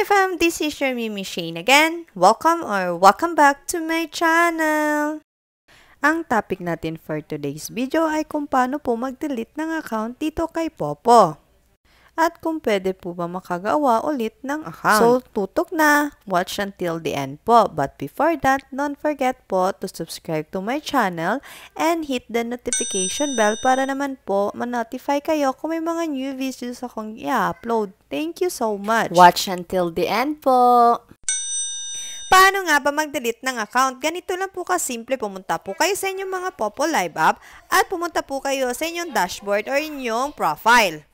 fam, this is your Mimi Shane again. Welcome back to my channel. Ang topic natin for today's video ay kung paano po mag-delete ng account dito kay Popo. At kung pwede po ba makagawa ulit ng account. So, tutok na. Watch until the end po. But before that, don't forget po to subscribe to my channel and hit the notification bell para naman po ma-notify kayo kung may mga new videos akong i-upload. Thank you so much. Watch until the end po. Paano nga ba mag-delete ng account? Ganito lang po kasimple. Pumunta po kayo sa inyong mga Popo Live app at pumunta po kayo sa inyong dashboard or inyong profile.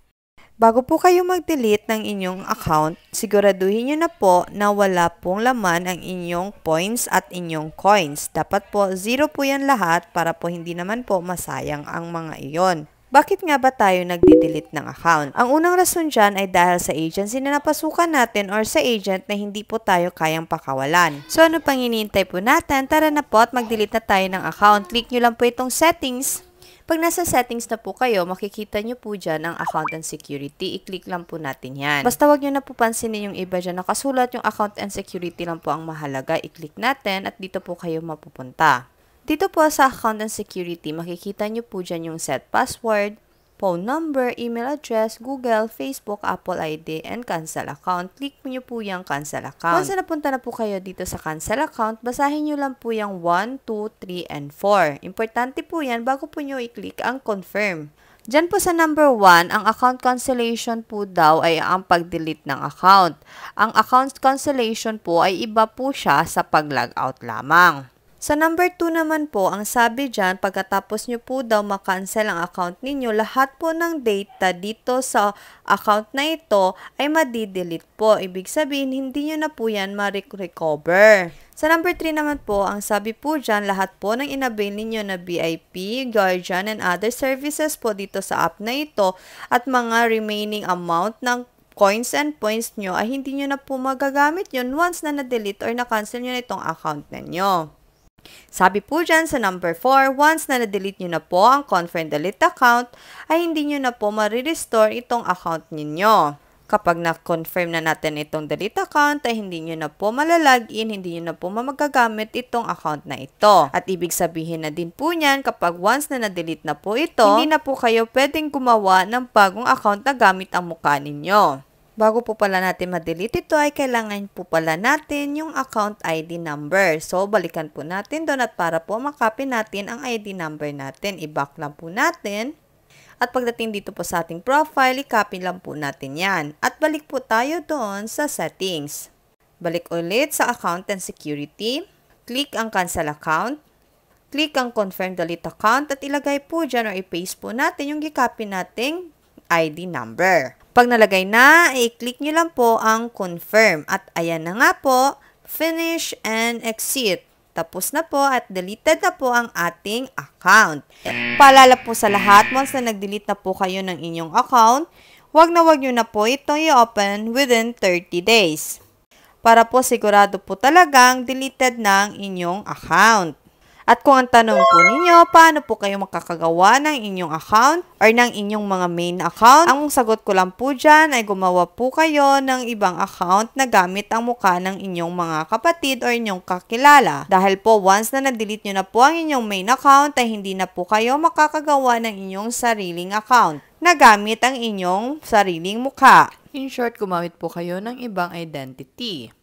Bago po kayo mag-delete ng inyong account, siguraduhin nyo na po na wala pong laman ang inyong points at inyong coins. Dapat po 0 po yan lahat para po hindi naman po masayang ang mga iyon. Bakit nga ba tayo nagde-delete ng account? Ang unang rason dyan ay dahil sa agency na napasukan natin or sa agent na hindi po tayo kayang pakawalan. So ano pang hinihintay po natin? Tara na po at mag-delete na tayo ng account. Click nyo lang po itong settings. Pag nasa settings na po kayo, makikita nyo po dyan ang account and security. I-click lang po natin yan. Basta wag nyo na po pansinin yung iba dyan. Nakasulat yung account and security lang po ang mahalaga. I-click natin at dito po kayo mapupunta. Dito po sa account and security, makikita nyo po dyan yung set password, phone number, email address, Google, Facebook, Apple ID, and cancel account. Click nyo po yung cancel account. Once na napunta na po kayo dito sa cancel account, basahin nyo lang po yung 1, 2, 3, and 4. Importante po yan bago po nyo i-click ang confirm. Diyan po sa number 1, ang account cancellation po daw ay ang pag-delete ng account. Ang account cancellation po ay iba po siya sa pag-log out lamang. Sa number 2 naman po, ang sabi dyan, pagkatapos nyo po daw makancel ang account ninyo, lahat po ng data dito sa account na ito ay madidelete po. Ibig sabihin, hindi nyo na po yan ma-recover. Sa number 3 naman po, ang sabi po dyan, lahat po ng inavail ninyo na VIP, Guardian, and other services po dito sa app na ito at mga remaining amount ng coins and points nyo ay hindi nyo na po magagamit yun once na na-delete or na-cancel nyo na itong account ninyo. Sabi po dyan sa number 4, once na na-delete nyo na po ang confirm delete account, ay hindi nyo na po ma-restore itong account ninyo. Kapag na-confirm na natin itong delete account, ay hindi nyo na po malalagin, hindi nyo na po magagamit itong account na ito. At ibig sabihin na din po niyan, kapag once na na-delete na po ito, hindi na po kayo pwedeng gumawa ng bagong account na gamit ang mukha ninyo. Bago po pala natin ma-delete ito ay kailangan po pala natin yung account ID number. So, balikan po natin doon at para po makopy natin ang ID number natin. I-back lang po natin. At pagdating dito po sa ating profile, i-copy lang po natin yan. At balik po tayo doon sa settings. Balik ulit sa account and security. Click ang cancel account. Click ang confirm delete account at ilagay po dyan or i-paste po natin yung i-copy nating ID number. Pag nalagay na, i-click nyo lang po ang confirm. At ayan na nga po, finish and exit. Tapos na po at deleted na po ang ating account. Paalala po sa lahat, once na nag-delete na po kayo ng inyong account, wag nyo na po ito i-open within 30 days. Para po sigurado po talagang deleted ng inyong account. At kung ang tanong po ninyo, paano po kayo makakagawa ng inyong account or ng inyong mga main account? Ang sagot ko lang po dyan ay gumawa po kayo ng ibang account na gamit ang mukha ng inyong mga kapatid or inyong kakilala. Dahil po once na na-delete nyo na po ang inyong main account ay hindi na po kayo makakagawa ng inyong sariling account na gamit ang inyong sariling mukha. In short, gumamit po kayo ng ibang identity.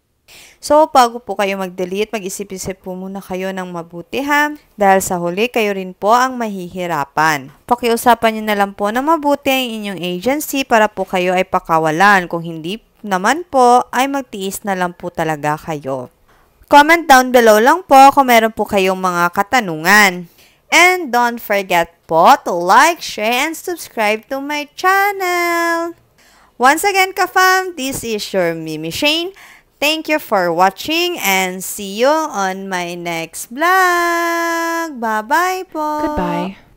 So, bago po kayo mag-delete, mag-isip-isip po muna kayo ng mabuti ha. Dahil sa huli, kayo rin po ang mahihirapan. Pakiusapan nyo na lang po na mabuti ang inyong agency para po kayo ay pakawalan. Kung hindi naman po, ay magtiis na lang po talaga kayo. Comment down below lang po kung meron po kayong mga katanungan. And don't forget po to like, share, and subscribe to my channel. Once again, ka-fam, this is your Mimi Shane. Thank you for watching and see you on my next vlog. Bye-bye po. Goodbye.